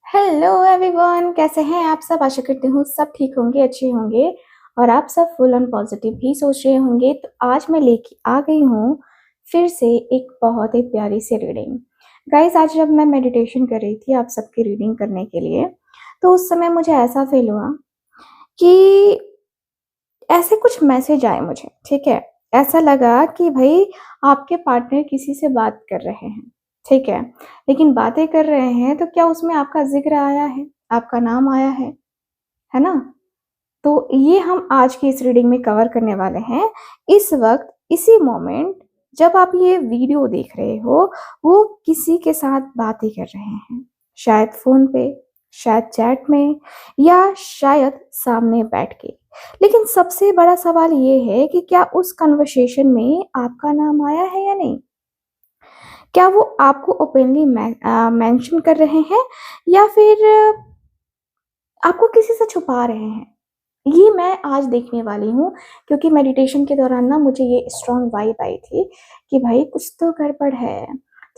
Hello everyone, कैसे हैं आप सब। आशा करती हूँ सब ठीक होंगे, अच्छे होंगे और आप सब फुल ऑन पॉजिटिव ही सोच रहे होंगे। तो आज मैं लेके आ गई हूँ फिर से एक बहुत ही प्यारी सी रीडिंग। गाइस, आज जब मैं मेडिटेशन कर रही थी आप सबकी रीडिंग करने के लिए, तो उस समय मुझे ऐसा फील हुआ कि ऐसे कुछ मैसेज आए मुझे। ठीक है, ऐसा लगा कि भाई आपके पार्टनर किसी से बात कर रहे हैं, ठीक है, लेकिन बातें कर रहे हैं तो क्या उसमें आपका जिक्र आया है, आपका नाम आया है ना। तो ये हम आज की इस रीडिंग में कवर करने वाले हैं। इस वक्त इसी मोमेंट जब आप ये वीडियो देख रहे हो, वो किसी के साथ बातें कर रहे हैं, शायद फोन पे, शायद चैट में, या शायद सामने बैठ के। लेकिन सबसे बड़ा सवाल ये है कि क्या उस कन्वर्सेशन में आपका नाम आया है या नहीं। क्या वो आपको ओपनली मेंशन कर रहे हैं या फिर आपको किसी से छुपा रहे हैं। ये मैं आज देखने वाली हूँ, क्योंकि मेडिटेशन के दौरान ना मुझे ये स्ट्रॉन्ग वाइब आई थी कि भाई कुछ तो गड़बड़ है।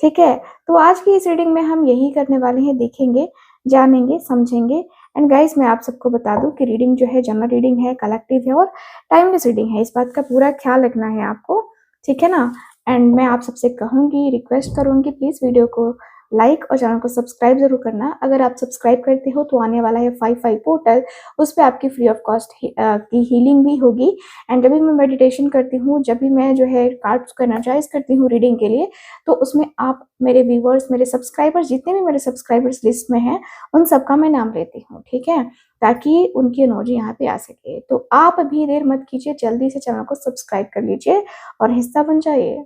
ठीक है, तो आज की इस रीडिंग में हम यही करने वाले हैं, देखेंगे, जानेंगे, समझेंगे। एंड गाइस, मैं आप सबको बता दूं कि रीडिंग जो है जनरल रीडिंग है, कलेक्टिव है और टाइमलेस रीडिंग है। इस बात का पूरा ख्याल रखना है आपको, ठीक है ना। एंड मैं आप सबसे कहूंगी, रिक्वेस्ट करूंगी, प्लीज वीडियो को लाइक और चैनल को सब्सक्राइब जरूर करना। अगर आप सब्सक्राइब करते हो तो आने वाला है 5/5 पोर्टल, उस पर आपकी फ्री ऑफ कॉस्ट की हीलिंग भी होगी। एंड जब भी मैं मेडिटेशन करती हूँ, जब भी मैं जो है कार्ड्स को एनर्जाइज करती हूँ रीडिंग के लिए, तो उसमें आप मेरे व्यूवर्स, मेरे सब्सक्राइबर्स, जितने भी मेरे सब्सक्राइबर्स लिस्ट में हैं, उन सबका मैं नाम लेती हूँ, ठीक है, ताकि उनकी एनर्जी यहाँ पे आ सके। तो आप अभी देर मत कीजिए, जल्दी से चैनल को सब्सक्राइब कर लीजिए और हिस्सा बन जाइए,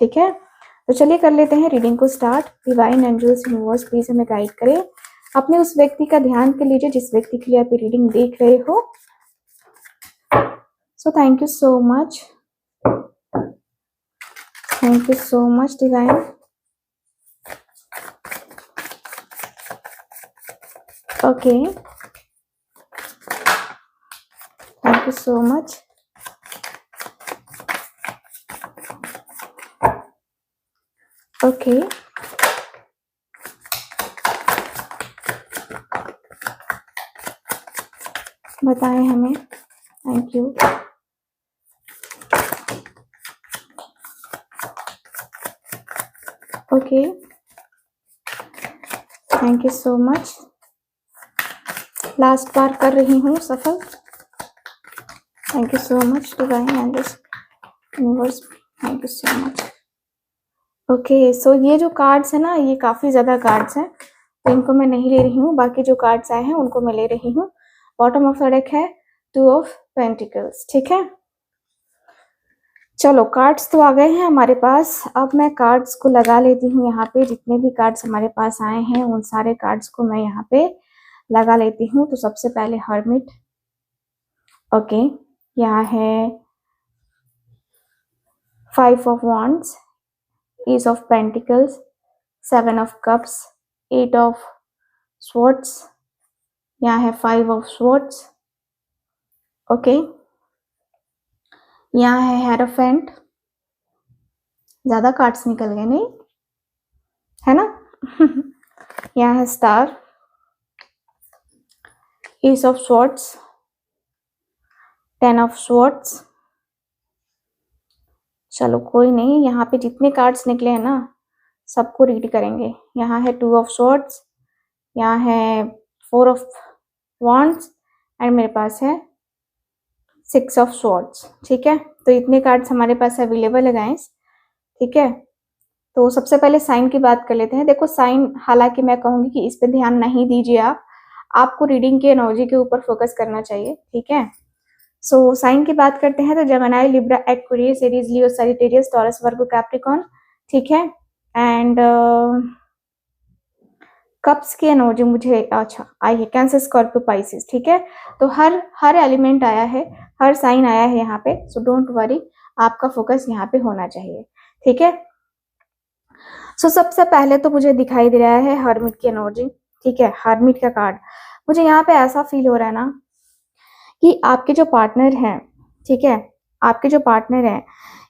ठीक है। तो चलिए कर लेते हैं रीडिंग को start. Divine angels, universe, please हमें गाइड करें। अपने उस व्यक्ति का ध्यान कर लीजिए जिस व्यक्ति के लिए आप रीडिंग देख रहे हो। So thank you so much, thank you so much divine. Okay, thank you so much. Okay, बताएं हमें, thank you. Okay, thank you so much. Last बार कर रही हूँ सफल। Thank you so much divine angels, universe, thank you so much. Okay, so ये जो cards है ना, ये काफी ज्यादा कार्ड्स हैं, तो इनको मैं नहीं ले रही हूँ। बाकी जो कार्ड्स आए हैं उनको मैं ले रही हूँ। बॉटम ऑफ द डेक है 2 ऑफ पेंटिकल्स, ठीक है। चलो, कार्ड्स तो आ गए हैं हमारे पास। अब मैं कार्ड्स को लगा लेती हूँ यहाँ पे। जितने भी कार्ड्स हमारे पास आए हैं उन सारे कार्ड्स को मैं यहाँ पे लगा लेती हूँ। तो सबसे पहले हर्मिट। ओके, यहाँ है 5 of wands, S of pentacles, 7 of cups, 8 of swords, यहाँ है 5 ऑफ स्वॉर्ड्स। ओके, यहाँ है हेरोफेंट। ज्यादा कार्ड्स निकल गए नहीं, है ना। यहाँ है star, S of swords, 10 of swords. चलो कोई नहीं, यहाँ पे जितने कार्ड्स निकले हैं ना सबको रीड करेंगे। यहाँ है 2 ऑफ स्वॉर्ड्स, यहाँ है 4 ऑफ वॉन्ड्स एंड मेरे पास है 6 ऑफ स्वॉर्ड्स, ठीक है। तो इतने कार्ड्स हमारे पास अवेलेबल है गाइस, ठीक है। तो सबसे पहले साइन की बात कर लेते हैं। देखो साइन, हालांकि मैं कहूंगी कि इस पे ध्यान नहीं दीजिए आप, आपको रीडिंग की एनर्जी के ऊपर फोकस करना चाहिए, ठीक है। सो साइन की बात करते हैं तो जेमिनी, लिब्रा, एक्वेरियस, एरीज, लियो, सजिटेरियस, टॉरस, वर्गो, कैप्रिकॉर्न, ठीक है। एंड कप्स की एनर्जी मुझे अच्छा आई है कैंसर, स्कॉर्पियो, पाइसिस, ठीक है। तो हर एलिमेंट आया है, हर साइन आया है यहाँ पे। सो डोंट वरी, आपका फोकस यहाँ पे होना चाहिए, ठीक है। सो सबसे पहले तो मुझे दिखाई दे रहा है हर्मिट की एनर्जी, ठीक है। हर्मिट का कार्ड मुझे यहाँ पे ऐसा फील हो रहा है ना कि आपके जो पार्टनर हैं, ठीक है, आपके जो पार्टनर हैं,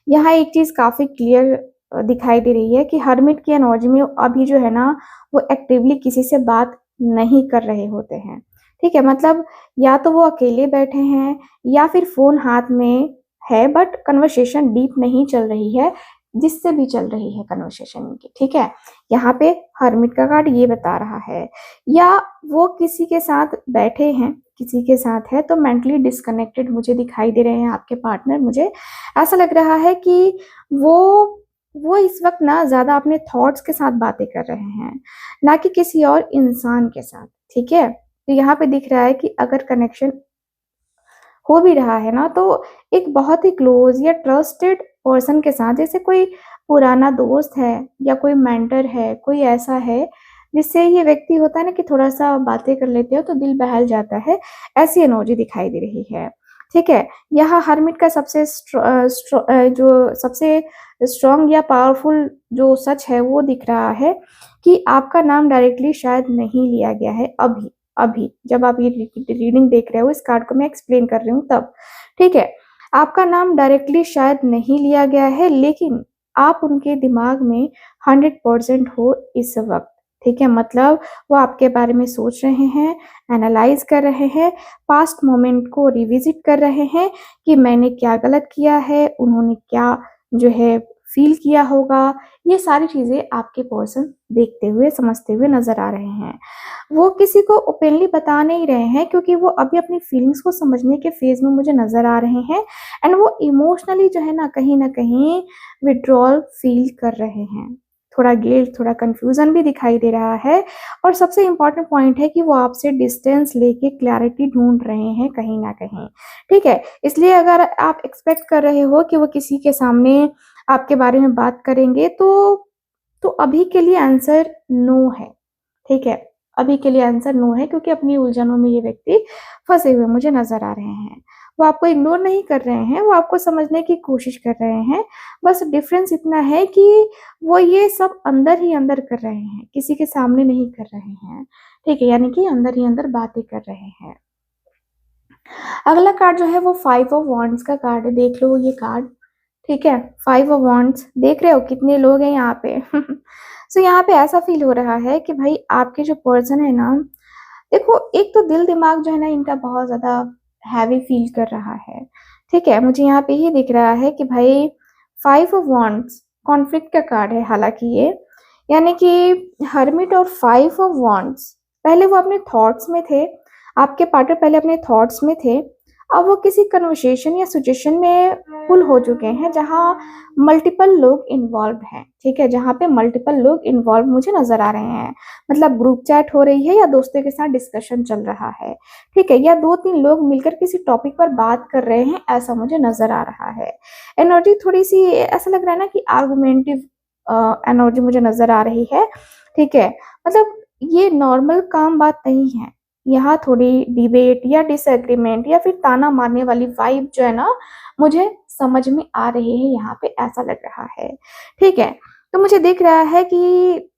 यहाँ एक चीज काफी क्लियर दिखाई दे रही है कि हर्मिट की एनर्जी में अभी जो है ना वो एक्टिवली किसी से बात नहीं कर रहे होते हैं। ठीक है, मतलब या तो वो अकेले बैठे हैं या फिर फ़ोन हाथ में है बट कन्वर्सेशन डीप नहीं चल रही है, जिससे भी चल रही है कन्वर्सेशन इनकी। ठीक है, यहाँ पे हर्मिट का कार्ड ये बता रहा है, या वो किसी के साथ बैठे हैं, किसी के साथ है तो मेंटली डिस्कनेक्टेड मुझे दिखाई दे रहे हैं आपके पार्टनर। मुझे ऐसा लग रहा है कि वो वो इस वक्त ना ज़्यादा अपने थॉट्स के साथ बातें कर रहे हैं, ना कि किसी और इंसान के साथ। ठीक है, तो यहाँ पे दिख रहा है कि अगर कनेक्शन हो भी रहा है ना, तो एक बहुत ही क्लोज या ट्रस्टेड पर्सन के साथ, जैसे कोई पुराना दोस्त है या कोई मेंटर है, कोई ऐसा है जिससे ये व्यक्ति होता है ना कि थोड़ा सा बातें कर लेते हो तो दिल बहल जाता है, ऐसी एनर्जी दिखाई दे रही है। ठीक है, यहाँ हर्मिट का जो सबसे स्ट्रॉन्ग या पावरफुल जो सच है वो दिख रहा है कि आपका नाम डायरेक्टली शायद नहीं लिया गया है अभी। अभी जब आप ये रीडिंग देख रहे हो, इस कार्ड को मैं एक्सप्लेन कर रही हूँ तब। ठीक है, आपका नाम डायरेक्टली शायद नहीं लिया गया है, लेकिन आप उनके दिमाग में 100% हो इस वक्त। ठीक है, मतलब वो आपके बारे में सोच रहे हैं, एनालाइज कर रहे हैं, पास्ट मोमेंट को रिविजिट कर रहे हैं कि मैंने क्या गलत किया है, उन्होंने क्या जो है फील किया होगा। ये सारी चीजें आपके पर्सन देखते हुए समझते हुए नजर आ रहे हैं। वो किसी को ओपनली बता नहीं रहे हैं क्योंकि वो अभी अपनी फीलिंग्स को समझने के फेज में मुझे नजर आ रहे हैं, एंड वो इमोशनली जो है ना कहीं विड्रॉल फील कर रहे हैं। थोड़ा गिल्ट, थोड़ा कंफ्यूजन भी दिखाई दे रहा है, और सबसे इम्पोर्टेंट पॉइंट है कि वो आपसे डिस्टेंस लेके क्लैरिटी ढूंढ रहे हैं कहीं ना कहीं। ठीक है, इसलिए अगर आप एक्सपेक्ट कर रहे हो कि वो किसी के सामने आपके बारे में बात करेंगे, तो अभी के लिए आंसर नो है। ठीक है, अभी के लिए आंसर नो है, क्योंकि अपनी उलझनों में ये व्यक्ति फंसे हुए मुझे नजर आ रहे हैं। वो आपको इग्नोर नहीं कर रहे हैं, वो आपको समझने की कोशिश कर रहे हैं। बस डिफरेंस इतना है कि वो ये सब अंदर ही अंदर कर रहे हैं, किसी के सामने नहीं कर रहे हैं। ठीक है, यानी कि अंदर ही अंदर बातें कर रहे हैं। अगला कार्ड जो है वो 5 ऑफ वांड्स का कार्ड है। देख लो ये कार्ड। ठीक है, 5 ऑफ वांड्स देख रहे हो कितने लोग हैं यहाँ पे। सो यहाँ पे ऐसा फील हो रहा है कि भाई आपके जो पर्सन है ना, देखो एक तो दिल दिमाग जो है ना इनका बहुत ज्यादा हैवी फील कर रहा है। ठीक है, मुझे यहाँ पे ये दिख रहा है कि भाई 5 ऑफ वांड्स कॉन्फ्लिक्ट का कार्ड है हालांकि ये, यानी कि हर्मिट और 5 ऑफ वांड्स, पहले वो अपने थॉट्स में थे, आपके पार्टनर पहले अपने थॉट्स में थे, अब वो किसी कन्वर्सेशन या सिचुएशन में पुल हो चुके हैं जहां मल्टीपल लोग इन्वॉल्व हैं। ठीक है, जहां पे मल्टीपल लोग इन्वॉल्व मुझे नजर आ रहे हैं, मतलब ग्रुप चैट हो रही है या दोस्तों के साथ डिस्कशन चल रहा है। ठीक है, या 2-3 लोग मिलकर किसी टॉपिक पर बात कर रहे हैं, ऐसा मुझे नजर आ रहा है। एनर्जी थोड़ी सी ऐसा लग रहा है ना कि आर्गुमेंटिव एनर्जी मुझे नजर आ रही है। ठीक है, मतलब ये नॉर्मल काम बात नहीं है, यहाँ थोड़ी डिबेट या डिसएग्रीमेंट या फिर ताना मारने वाली वाइब जो है ना मुझे समझ में आ रही है, यहाँ पे ऐसा लग रहा है। ठीक है, तो मुझे दिख रहा है कि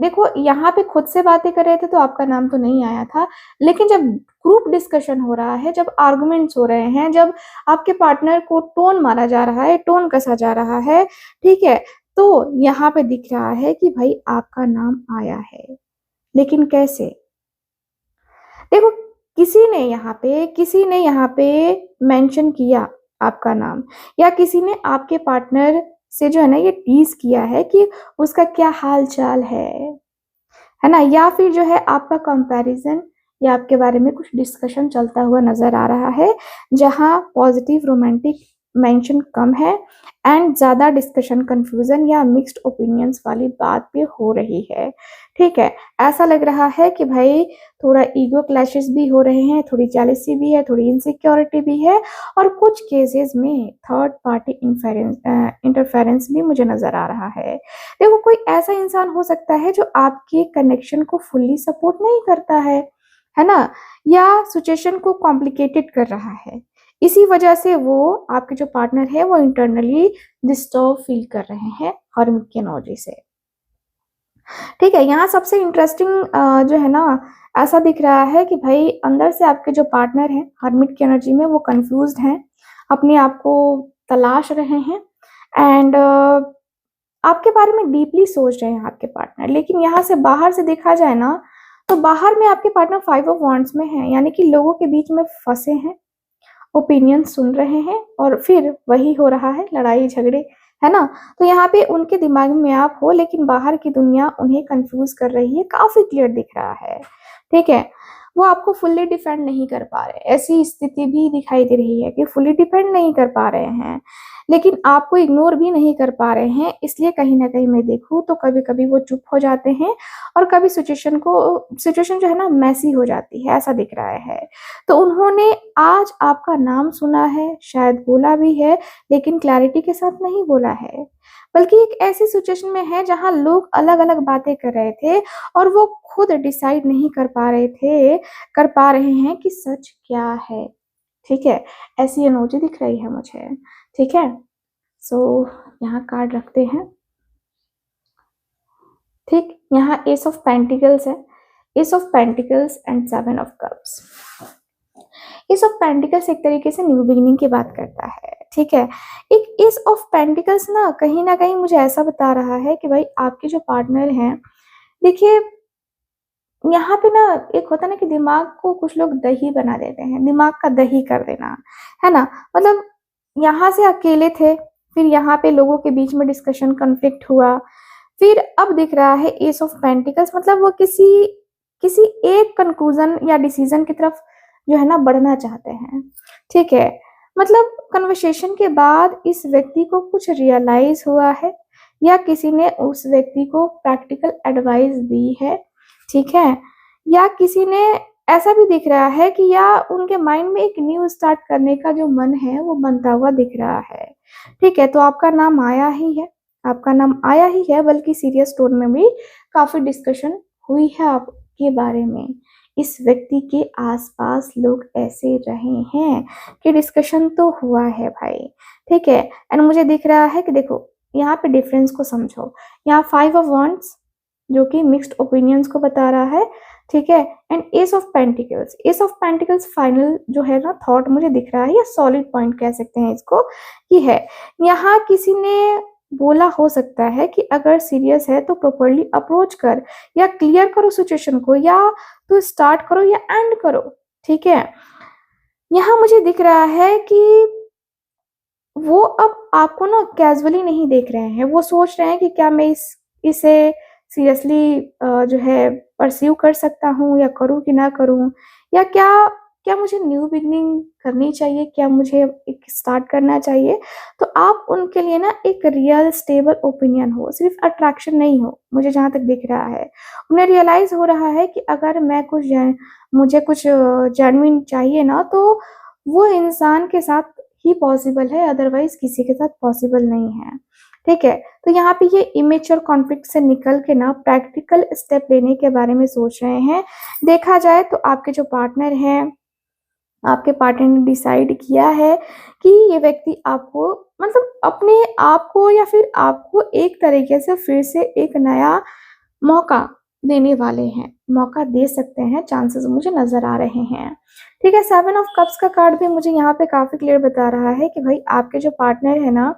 देखो यहाँ पे खुद से बातें कर रहे थे तो आपका नाम तो नहीं आया था, लेकिन जब ग्रुप डिस्कशन हो रहा है, जब आर्गुमेंट्स हो रहे हैं, जब आपके पार्टनर को टोन मारा जा रहा है, टोन कसा जा रहा है, ठीक है, तो यहाँ पे दिख रहा है कि भाई आपका नाम आया है। लेकिन कैसे? देखो किसी ने यहाँ पे मेंशन किया आपका नाम, या किसी ने आपके पार्टनर से जो है ना ये टीज किया है कि उसका क्या हाल चाल है ना, या फिर जो है आपका कंपैरिजन या आपके बारे में कुछ डिस्कशन चलता हुआ नजर आ रहा है, जहां पॉजिटिव रोमांटिक मेंशन कम है एंड ज्यादा डिस्कशन कंफ्यूजन या मिक्स्ड ओपिनियंस वाली बात भी हो रही है। ठीक है, ऐसा लग रहा है कि भाई थोड़ा ईगो क्लैशेस भी हो रहे हैं, थोड़ी जेलसी भी है, थोड़ी इनसिक्योरिटी भी है, और कुछ केसेस में थर्ड पार्टी इंटरफेरेंस भी मुझे नजर आ रहा है। देखो कोई ऐसा इंसान हो सकता है जो आपके कनेक्शन को फुल्ली सपोर्ट नहीं करता है ना, या सिचुएशन को कॉम्प्लिकेटेड कर रहा है। इसी वजह से वो आपके जो पार्टनर है वो इंटरनली डिस्टर्ब फील कर रहे हैं हर्मिट की एनर्जी से। ठीक है, यहाँ सबसे इंटरेस्टिंग जो है ना ऐसा दिख रहा है कि भाई अंदर से आपके जो पार्टनर हैं हर्मिट की एनर्जी में वो कंफ्यूज्ड हैं, अपने आप को तलाश रहे हैं, एंड आपके बारे में डीपली सोच रहे हैं आपके पार्टनर। लेकिन यहाँ से बाहर से देखा जाए ना तो बाहर में आपके पार्टनर 5 ऑफ वांड्स में है, यानी कि लोगों के बीच में फंसे हैं, ओपिनियन सुन रहे हैं और फिर वही हो रहा है, लड़ाई झगड़े, है ना? तो यहाँ पे उनके दिमाग में आप हो, लेकिन बाहर की दुनिया उन्हें कंफ्यूज कर रही है, काफी क्लियर दिख रहा है, ठीक है? वो आपको फुल्ली डिफेंड नहीं कर पा रहे, ऐसी स्थिति भी दिखाई दे रही है कि फुल्ली डिफेंड नहीं कर पा रहे हैं, लेकिन आपको इग्नोर भी नहीं कर पा रहे हैं। इसलिए कहीं ना कहीं मैं देखूं तो कभी कभी वो चुप हो जाते हैं और कभी सिचुएशन जो है ना मैसी हो जाती है, ऐसा दिख रहा है। तो उन्होंने आज आपका नाम सुना है, शायद बोला भी है, लेकिन क्लैरिटी के साथ नहीं बोला है, बल्कि एक ऐसी सिचुएशन में है जहां लोग अलग अलग बातें कर रहे थे और वो खुद डिसाइड नहीं कर पा रहे हैं कि सच क्या है, ठीक है? ऐसी एनर्जी दिख रही है मुझे, ठीक है? सो यहाँ कार्ड रखते हैं, ठीक। यहाँ एस ऑफ पेंटिकल्स है, S of pentacles and 7 of cups. S of pentacles एक तरीके से न्यू बिगिनिंग की बात करता है, ठीक है? एक एस ऑफ पेंटिकल्स ना कहीं मुझे ऐसा बता रहा है कि भाई आपके जो पार्टनर हैं, देखिए यहाँ पे ना एक होता है ना कि दिमाग को कुछ लोग दही बना देते हैं, दिमाग का दही कर देना, है ना? मतलब यहाँ से अकेले थे, फिर यहाँ पे लोगों के बीच में डिस्कशन कॉन्फ्लिक्ट हुआ, फिर अब दिख रहा है एस ऑफ पेंटिकल्स, मतलब वो किसी किसी एक कंक्लूजन या डिसीजन की तरफ जो है ना बढ़ना चाहते हैं, ठीक है? मतलब कन्वर्सेशन के बाद इस व्यक्ति को कुछ रियलाइज हुआ है या किसी ने उस व्यक्ति को प्रैक्टिकल एडवाइस दी है, ठीक है? या किसी ने ऐसा भी दिख रहा है कि या उनके माइंड में एक न्यू स्टार्ट करने का जो मन है वो बनता हुआ दिख रहा है, ठीक है? तो आपका नाम आया ही है, आपका नाम आया ही है, बल्कि सीरियस टोन में भी काफी डिस्कशन हुई है आपके बारे में। इस व्यक्ति के आसपास लोग ऐसे रहे हैं कि डिस्कशन तो हुआ है भाई, ठीक है? एंड मुझे दिख रहा है कि देखो यहाँ पे डिफरेंस को समझो, यहाँ 5 ऑफ वांड्स जो कि मिक्स्ड ओपिनियंस को बता रहा है, ठीक है? And S of pentacles, S of pentacles final जो है ना थॉट मुझे दिख रहा है, या सॉलिड पॉइंट कह सकते हैं इसको, कि है यहाँ किसी ने बोला हो सकता है कि अगर सीरियस है तो प्रॉपरली अप्रोच कर या क्लियर करो सिचुएशन को, या तो स्टार्ट करो या एंड करो, ठीक है? यहाँ मुझे दिख रहा है कि वो अब आपको ना कैजुअली नहीं देख रहे हैं, वो सोच रहे हैं कि क्या मैं इसे सीरियसली जो है परस्यू कर सकता हूँ, या करूँ कि ना करूँ, या क्या क्या मुझे न्यू बिगनिंग करनी चाहिए, क्या मुझे एक स्टार्ट करना चाहिए? तो आप उनके लिए ना एक रियल स्टेबल ओपिनियन हो, सिर्फ अट्रैक्शन नहीं हो, मुझे जहाँ तक दिख रहा है। उन्हें रियलाइज हो रहा है कि अगर मुझे कुछ जेन्युइन चाहिए ना, तो वो इंसान के साथ ही पॉसिबल है, अदरवाइज किसी के साथ पॉसिबल नहीं है, ठीक है? तो यहाँ पे ये इमेच्योर कॉन्फ्लिक्ट से निकल के ना प्रैक्टिकल स्टेप लेने के बारे में सोच रहे हैं। देखा जाए तो आपके जो पार्टनर हैं, आपके पार्टनर ने डिसाइड किया है कि ये व्यक्ति आपको, मतलब अपने आप को या फिर आपको एक तरीके से फिर से एक नया मौका देने वाले हैं, मौका दे सकते हैं, चांसेस मुझे नजर आ रहे हैं, ठीक है? 7 ऑफ कप्स का कार्ड भी मुझे यहाँ पे काफी क्लियर बता रहा है कि भाई आपके जो पार्टनर है ना,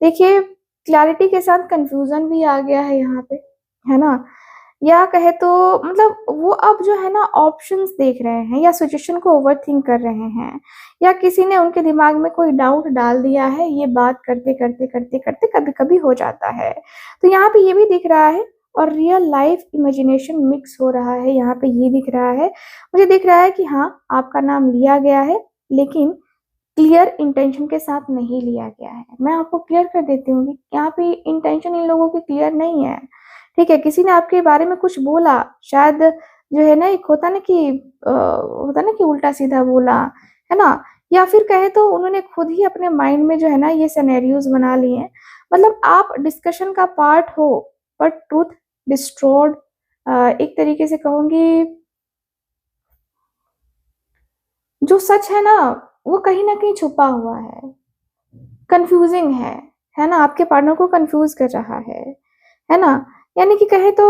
देखिए क्लैरिटी के साथ कंफ्यूजन भी आ गया है यहाँ पे, है ना? या कहे तो मतलब वो अब जो है ना ऑप्शंस देख रहे हैं, या सिचुएशन को ओवरथिंक कर रहे हैं, या किसी ने उनके दिमाग में कोई डाउट डाल दिया है, ये बात करते करते करते करते कभी कभी हो जाता है। तो यहाँ पे ये भी दिख रहा है, और रियल लाइफ इमेजिनेशन मिक्स हो रहा है, यहाँ पे ये दिख रहा है, मुझे दिख रहा है कि हाँ आपका नाम लिया गया है, लेकिन क्लियर इंटेंशन के साथ नहीं लिया गया है। मैं आपको क्लियर कर देती हूँ कि यहाँ पे इंटेंशन इन लोगों की क्लियर नहीं है, ठीक है? किसी ने आपके बारे में कुछ बोला, शायद जो है ना एक होता ना कि उल्टा सीधा बोला, है ना? या फिर कहे तो उन्होंने खुद ही अपने माइंड में जो है ना ये सिनेरियोज बना लिए हैं। मतलब आप डिस्कशन का पार्ट हो, बट ट्रूथ डिस्ट्रॉयड, एक तरीके से कहूंगी जो सच है ना वो कहीं ना कहीं छुपा हुआ है, कंफ्यूजिंग है ना? आपके पार्टनर को कंफ्यूज कर रहा है ना? यानी कि कहे तो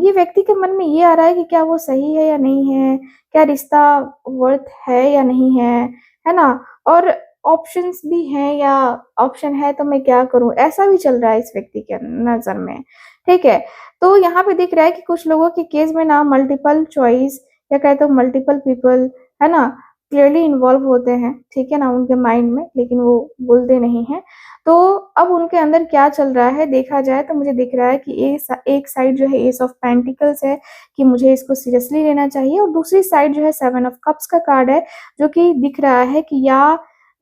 ये व्यक्ति के मन में ये आ रहा है कि क्या वो सही है या नहीं है, क्या रिश्ता वर्थ है या नहीं है ना? और ऑप्शंस भी हैं, या ऑप्शन है तो मैं क्या करूं, ऐसा भी चल रहा है इस व्यक्ति के नजर में, ठीक है? तो यहाँ पे दिख रहा है कि कुछ लोगों के केस में ना मल्टीपल चॉइस या कहें तो मल्टीपल पीपल, है ना? क्लियरली इन्वॉल्व होते हैं, ठीक है ना? उनके माइंड में, लेकिन वो बोलते नहीं हैं। तो अब उनके अंदर क्या चल रहा है देखा जाए तो मुझे दिख रहा है कि एक साइड जो है एस ऑफ पेंटिकल्स है कि मुझे इसको सीरियसली लेना चाहिए, और दूसरी साइड जो है सेवन ऑफ कप्स का कार्ड है, जो कि दिख रहा है कि या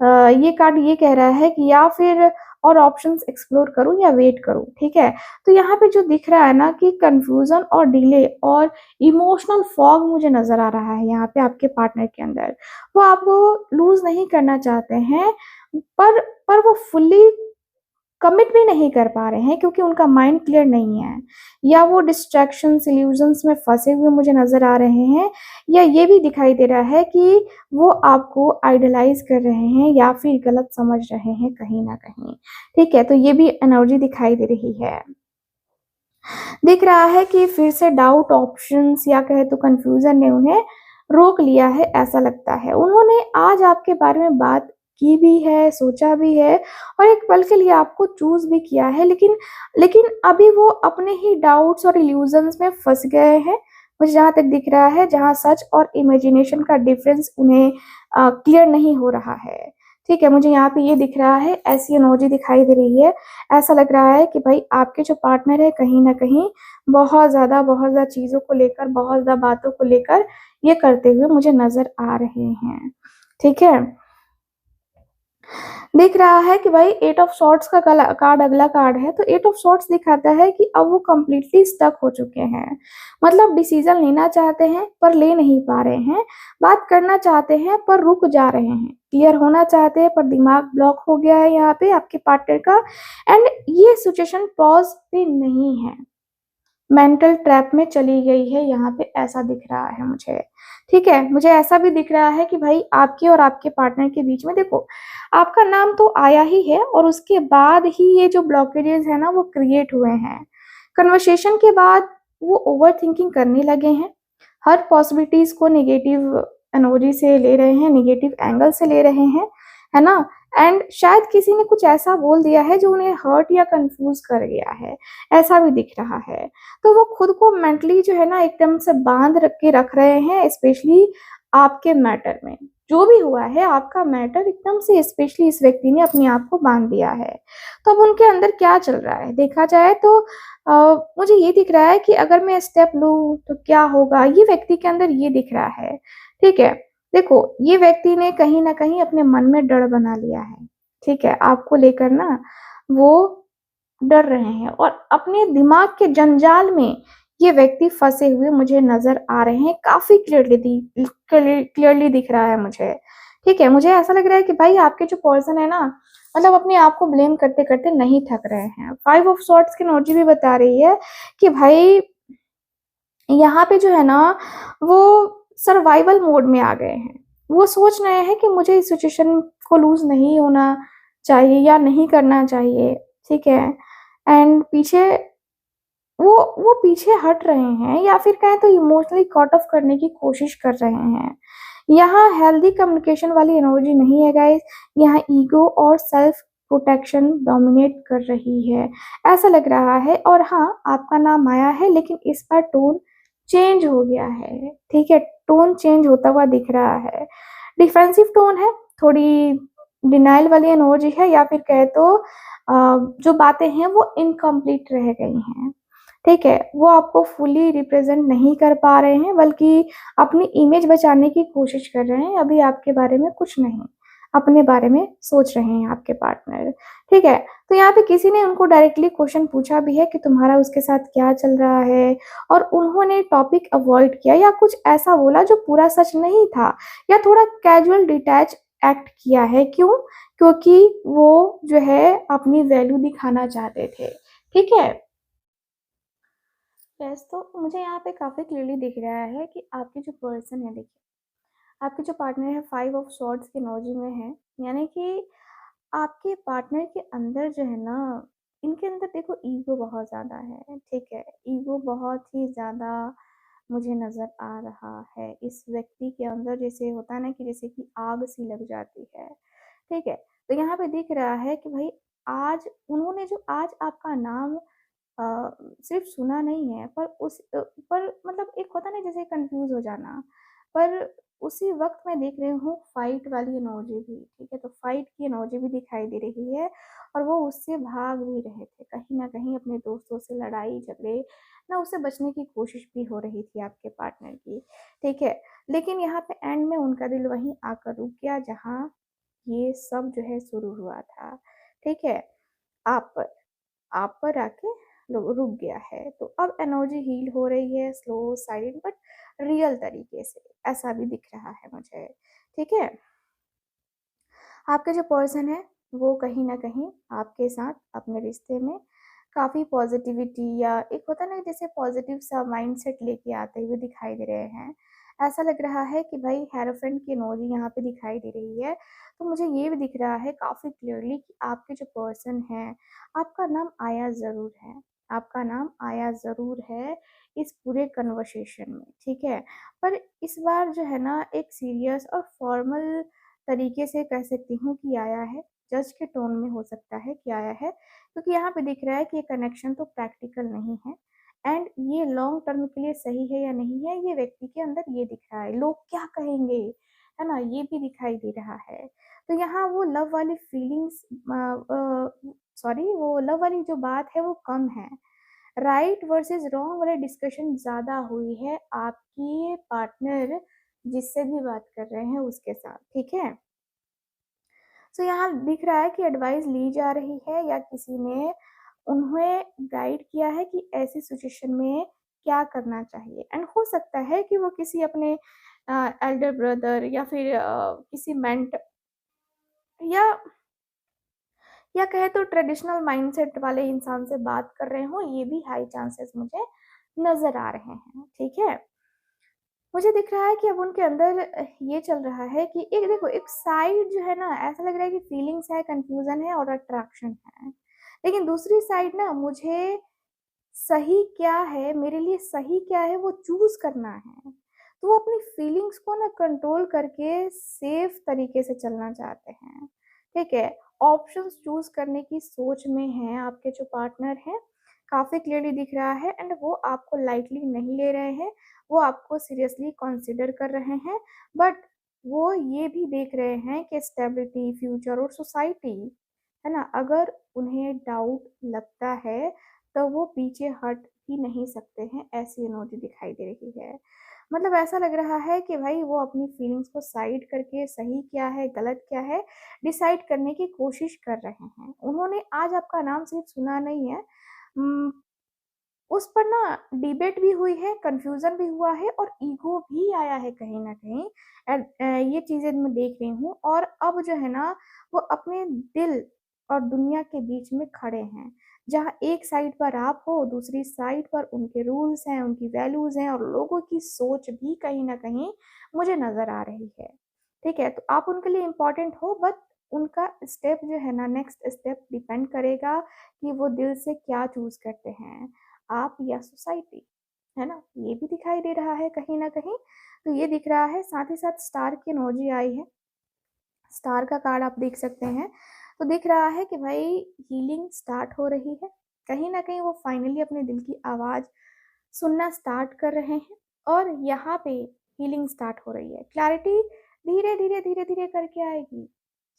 ये कार्ड ये कह रहा है कि या फिर और ऑप्शंस एक्सप्लोर करूँ या वेट करूँ, ठीक है? तो यहाँ पे जो दिख रहा है ना कि कन्फ्यूज़न और डिले और इमोशनल फॉग मुझे नज़र आ रहा है यहाँ पे आपके पार्टनर के अंदर। वो आपको लूज़ नहीं करना चाहते हैं, पर वो फुल्ली कमिट भी नहीं कर पा रहे हैं क्योंकि उनका माइंड क्लियर नहीं है, या वो डिस्ट्रैक्शंस, इल्यूजन्स में फँसे हुए मुझे नज़र आ रहे हैं, या ये भी दिखाई दे रहा है कि वो आपको आइडलाइज़ कर रहे हैं या फिर गलत समझ रहे हैं कहीं न कहीं, ठीक है? तो ये भी एनर्जी दिखाई दे रही है। दिख रहा है कि फिर से डाउट, ऑप्शंस या कहे तो कन्फ्यूज़न ने उन्हें रोक लिया है, ऐसा लगता है। उन्होंने आज आपके बारे में बात की भी है, सोचा भी है और एक पल के लिए आपको चूज़ भी किया है, लेकिन अभी वो अपने ही डाउट्स और इल्यूज़न्स में फँस गए हैं। मुझे जहाँ तक दिख रहा है, जहाँ सच और इमेजिनेशन का डिफ़रेंस उन्हें क्लियर नहीं हो रहा है। ठीक है, मुझे यहाँ पे ये दिख रहा है, ऐसी एनर्जी दिखाई दे रही है। ऐसा लग रहा है कि भाई आपके जो पार्टनर है कहीं न कहीं बहुत ज़्यादा चीज़ों को लेकर, बहुत ज़्यादा बातों को लेकर ये करते हुए मुझे नज़र आ रहे हैं। ठीक है? दिख रहा है कि भाई एट ऑफ सॉर्ड्स का कार्ड अगला कार्ड है, तो एट ऑफ सॉर्ड्स दिखाता है कि अब वो कंप्लीटली स्टक हो चुके हैं। मतलब डिसीजन लेना चाहते हैं पर ले नहीं पा रहे हैं, बात करना चाहते हैं पर रुक जा रहे हैं, क्लियर होना चाहते हैं पर दिमाग ब्लॉक हो गया है यहाँ पे आपके पार्टनर का, एंड ये सिचुएशन पॉज पे नहीं है, मेंटल ट्रैप में चली गई है यहाँ पे, ऐसा दिख रहा है मुझे। ठीक है? मुझे ऐसा भी दिख रहा है कि भाई आपके और आपके पार्टनर के बीच में देखो, आपका नाम तो आया ही है और उसके बाद ही ये जो ब्लॉकेजेस है ना वो क्रिएट हुए हैं। कन्वर्सेशन के बाद वो ओवरथिंकिंग करने लगे हैं। हर पॉसिबिलिटीज़ को नेगेटिव एनर्जी से ले रहे हैं, नेगेटिव एंगल से ले रहे हैं, है ना? एंड शायद किसी ने कुछ ऐसा बोल दिया है जो उन्हें हर्ट या कन्फ्यूज़ कर गया है, ऐसा भी दिख रहा है। तो वो खुद को मेंटली जो है ना एकदम से बाँध रख रहे हैं, स्पेशली आपके मैटर में। जो भी हुआ है आपका मैटर एकदम से स्पेशली इस व्यक्ति ने अपने आप को बाँध दिया है। तो अब उनके अंदर क्या चल रहा है? देखा जाए तो मुझे ये दिख रहा है कि अगर मैं स्टेप लूँ तो क्या होगा? ये व्यक्ति के अंदर ये दिख रहा है। ठीक है? देखो, ये व्यक्ति ने कहीं न कहीं अपने मन में डर बना लिया है। ठीक है? आपको लेकर ना वो डर रहे हैं और अपने दिमाग के जंजाल में ये व्यक्ति फँसे हुए मुझे नज़र आ रहे हैं, काफ़ी क्लियरली दिख रहा है मुझे। ठीक है? मुझे ऐसा लग रहा है कि भाई आपके जो पर्सन है ना, मतलब अपने आप को ब्लेम करते-करते नहीं थक रहे हैं। फाइव ऑफ सॉर्ड्स की एनर्जी भी बता रही है कि भाई यहाँ पे जो है ना, वो सर्वाइवल मोड में आ गए हैं। वो सोच रहे हैं कि मुझे इस सिचुएशन को लूज़ नहीं होना चाहिए या नहीं करना चाहिए, ठीक है? एंड पीछे वो पीछे हट रहे हैं या फिर कहें तो इमोशनली कट ऑफ करने की कोशिश कर रहे हैं। यहाँ हेल्दी कम्युनिकेशन वाली एनर्जी नहीं है गाइस, यहाँ ईगो और सेल्फ प्रोटेक्शन डोमिनेट कर रही है, ऐसा लग रहा है। और हाँ, आपका नाम आया है लेकिन इस बार टोन चेंज हो गया है, ठीक है? टोन चेंज होता हुआ दिख रहा है। डिफेंसिव टोन है, थोड़ी डिनायल वाली एनर्जी है या फिर कहें तो जो बातें हैं वो इनकम्प्लीट रह गई हैं। ठीक है? वो आपको फुली रिप्रेज़ेंट नहीं कर पा रहे हैं, बल्कि अपनी इमेज बचाने की कोशिश कर रहे हैं, अभी आपके बारे में कुछ नहीं, अपने बारे में सोच रहे हैं आपके पार्टनर, ठीक है? तो यहाँ पे किसी ने उनको डायरेक्टली क्वेश्चन पूछा भी है कि तुम्हारा उसके साथ क्या चल रहा है, और उन्होंने टॉपिक अवॉइड किया या कुछ ऐसा बोला जो पूरा सच नहीं था, या थोड़ा कैजुअल डिटैच एक्ट किया है, क्यों? क्योंकि वो जो है अपनी वैल्यू दिखाना चाहते थे, ठीक है? यस, तो मुझे यहाँ पे काफ़ी क्लियरली दिख रहा है कि आपके जो पर्सन है, देखिए, आपके जो पार्टनर है फाइव ऑफ सॉर्ड्स की एनर्जी में है, यानी कि आपके पार्टनर के अंदर जो है ना, इनके अंदर देखो ईगो बहुत ज़्यादा है, ठीक है? ईगो बहुत ही ज़्यादा मुझे नज़र आ रहा है इस व्यक्ति के अंदर, जैसे होता है ना कि जैसे कि आग सी लग जाती है, ठीक है? तो यहाँ पे दिख रहा है कि भाई आज उन्होंने जो आज आपका नाम अ, सिर्फ़ सुना नहीं है पर पर मतलब एक होता है ना जैसे कन्फ्यूज़ हो जाना, पर उसी वक़्त मैं देख रही हूँ फ़ाइट वाली इमोजी भी, ठीक है? तो फ़ाइट की इमोजी भी दिखाई दे रही है और वो उससे भाग भी रहे थे। कहीं न कहीं अपने दोस्तों से लड़ाई-झगड़े ना उससे बचने की कोशिश भी हो रही थी आपके पार्टनर की, ठीक है? लेकिन यहाँ पे एंड में उनका दिल वहीं आकर रुक गया जहाँ ये सब जो है शुरू हुआ था, ठीक है? आप पर आप पर आके रुक गया है। तो अब एनर्जी हील हो रही है स्लो, साइलेंट बट रियल तरीके से, ऐसा भी दिख रहा है मुझे, ठीक है? आपके जो पर्सन है, वो कहीं न कहीं आपके साथ अपने रिश्ते में काफ़ी पॉज़िटिविटी या एक होता है ना जैसे पॉज़िटिव सा माइंडसेट लेके आते हुए दिखाई दे रहे हैं। ऐसा लग रहा है कि भाई हेरोफ़ेंट की इमोजी यहाँ पे दिखाई दे रही है। तो मुझे ये भी दिख रहा है काफ़ी क्लियरली कि आपके जो पर्सन है, आपका नाम आया ज़रूर है। आपका नाम आया ज़रूर है इस पूरे कन्वर्सेशन में, ठीक है? पर इस बार जो है ना एक सीरियस और फ़ॉर्मल तरीके से कह सकती हूँ कि आया है, जज के टोन में हो सकता है कि आया है, क्योंकि यहाँ पे दिख रहा है कि ये कनेक्शन तो प्रैक्टिकल नहीं है एंड ये लॉन्ग टर्म के लिए सही है या नहीं है, ये व्यक्ति के अंदर ये दिख रहा है। लोग क्या कहेंगे, है ना? ये भी दिखाई दे रहा है। तो यहाँ वो लव वाली फीलिंग्स सॉरी वो लव वाली जो बात है वो कम है। राइट वर्सेस रॉन्ग वाली डिस्कशन ज़्यादा हुई है आपकी पार्टनर जिससे भी बात कर रहे हैं उसके साथ, ठीक है? सो यहाँ दिख रहा है कि एडवाइस ली जा रही है या किसी ने उन्हें गाइड किया है कि ऐसी सिचुएशन में क्या करना चाहिए एंड हो सकता है कि वो किसी अपने एल्डर ब्रदर या फिर किसी मेंट या कहे तो ट्रेडिशनल माइंडसेट वाले इंसान से बात कर रहे हों, ये भी हाई चांसेस मुझे नज़र आ रहे हैं, ठीक है? मुझे दिख रहा है कि अब उनके अंदर ये चल रहा है कि एक देखो एक साइड जो है ना ऐसा लग रहा है कि फीलिंग्स है, कन्फ्यूज़न है और अट्रैक्शन है। लेकिन दूसरी साइड ना मुझे सही क्या है, मेरे लिए सही क्या है वो चूज़ करना है। तो वो अपनी फीलिंग्स को ना कंट्रोल करके सेफ तरीके से चलना चाहते हैं, ठीक है? ऑप्शंस चूज़ करने की सोच में हैं आपके जो पार्टनर हैं, काफ़ी क्लियरली दिख रहा है एंड वो आपको लाइटली नहीं ले रहे हैं, वो आपको सीरियसली कंसिडर कर रहे हैं, बट वो ये भी देख रहे हैं कि स्टेबिलिटी, फ्यूचर और सोसाइटी, है ना? अगर उन्हें डाउट लगता है तो वो पीछे हट ही नहीं सकते हैं, ऐसी एनर्जी दिखाई दे रही है। मतलब ऐसा लग रहा है कि भाई वो अपनी फीलिंग्स को साइड करके सही क्या है, गलत क्या है, डिसाइड करने की कोशिश कर रहे हैं। उन्होंने आज आपका नाम सिर्फ सुना नहीं है उम, उस पर ना डिबेट भी हुई है, कन्फ्यूज़न भी हुआ है और ईगो भी आया है कहीं न कहीं। ये चीज़ें मैं देख रही हूँ और अब जो है ना, वो अपने दिल और दुनिया के बीच में खड़े हैं। जहाँ एक साइड पर आप हो, दूसरी साइड पर उनके रूल्स हैं, उनकी वैल्यूज़ हैं और लोगों की सोच भी कहीं न कहीं मुझे नज़र आ रही है। ठीक है? तो आप उनके लिए इम्पोर्टेंट हो बट उनका स्टेप जो है ना, नेक्स्ट स्टेप डिपेंड करेगा कि वो दिल से क्या चूज़ करते हैं। आप या सोसाइटी, है ना? ये भी दिखाई दे रहा है कहीं न कहीं। तो ये दिख रहा है, साथ ही साथ स्टार की इमोजी आई है। स्टार का कार्ड आप देख सकते हैं। तो दिख रहा है कि भाई हीलिंग स्टार्ट हो रही है। कहीं न कहीं वो फाइनली अपने दिल की आवाज़ सुनना स्टार्ट कर रहे हैं और यहाँ पे हीलिंग स्टार्ट हो रही है। क्लैरिटी धीरे-धीरे, धीरे-धीरे करके आएगी,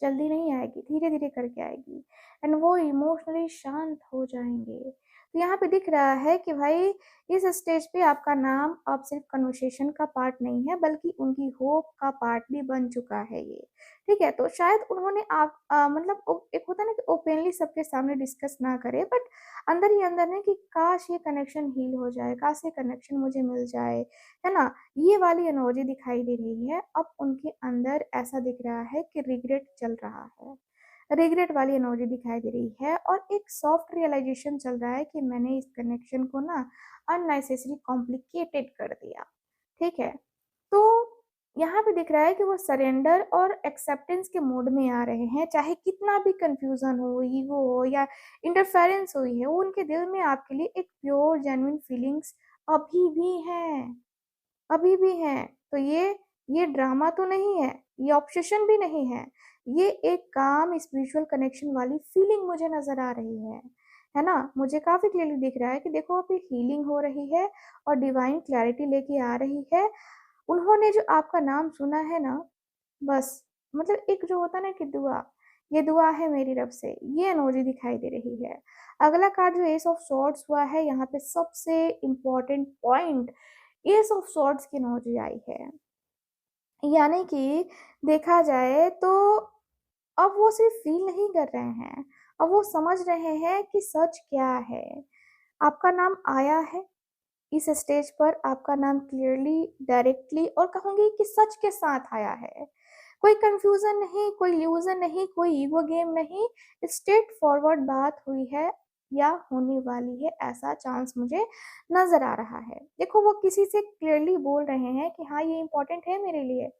जल्दी नहीं आएगी, धीरे-धीरे करके आएगी एंड वो इमोशनली शांत हो जाएँगे। तो यहाँ पे दिख रहा है कि भाई इस स्टेज पे आपका नाम अब सिर्फ़ कन्वर्सेशन का पार्ट नहीं है बल्कि उनकी होप का पार्ट भी बन चुका है ये। ठीक है? तो शायद उन्होंने मतलब एक होता है ना कि ओपनली सबके सामने डिस्कस ना करें बट अंदर ही अंदर ना कि काश ये कनेक्शन हील हो जाए, काश ये कनेक्शन मुझे मिल जाए, है ना? ये वाली एनर्जी दिखाई दे रही है। अब उनके अंदर ऐसा दिख रहा है कि रिग्रेट चल रहा है। रिग्रेट वाली एनर्जी दिखाई दे रही है और एक सॉफ्ट रियलाइज़ेशन चल रहा है कि मैंने इस कनेक्शन को ना अननेसेसरी कॉम्प्लिकेटेड कर दिया। ठीक है? तो यहाँ पे दिख रहा है कि वो सरेंडर और एक्सेप्टेंस के मोड में आ रहे हैं, चाहे कितना भी कन्फ्यूज़न हो, ईगो हो या इंटरफेरेंस हुई है, वो उनके दिल में आपके लिए एक प्योर जेन्युइन फीलिंग्स अभी भी हैं, अभी भी हैं। तो ये ड्रामा तो नहीं है, ये ऑब्सेशन भी नहीं है, ये एक काम स्पिरिचुअल कनेक्शन वाली फीलिंग मुझे नज़र आ रही है। है ना? मुझे काफ़ी क्लियरली दिख रहा है कि देखो अभी हीलिंग हो रही है और डिवाइन क्लैरिटी लेके आ रही है। उन्होंने जो आपका नाम सुना है ना, बस मतलब एक जो होता है ना कि दुआ, ये दुआ है मेरी तरफ से, ये इमोजी दिखाई दे रही है। अगला कार्ड जो एस ऑफ सॉर्ड्स हुआ है, यहाँ पे सबसे important point S of swords की इमोजी आई है। यानी कि देखा जाए तो अब वो सिर्फ फील नहीं कर रहे हैं, अब वो समझ रहे हैं कि सच क्या है। आपका नाम आया है इस स्टेज पर, आपका नाम क्लियरली, डायरेक्टली और कहूँगी कि सच के साथ आया है। कोई कंफ्यूजन नहीं, कोई इल्यूजन नहीं, कोई ईगो गेम नहीं, स्ट्रेट फॉरवर्ड बात हुई है या होने वाली है, ऐसा चांस मुझे नजर आ रहा है। देखो वो किसी से क्लियरली बोल रहे हैं कि हाँ ये इंपॉर्टेंट है मेरे लिए,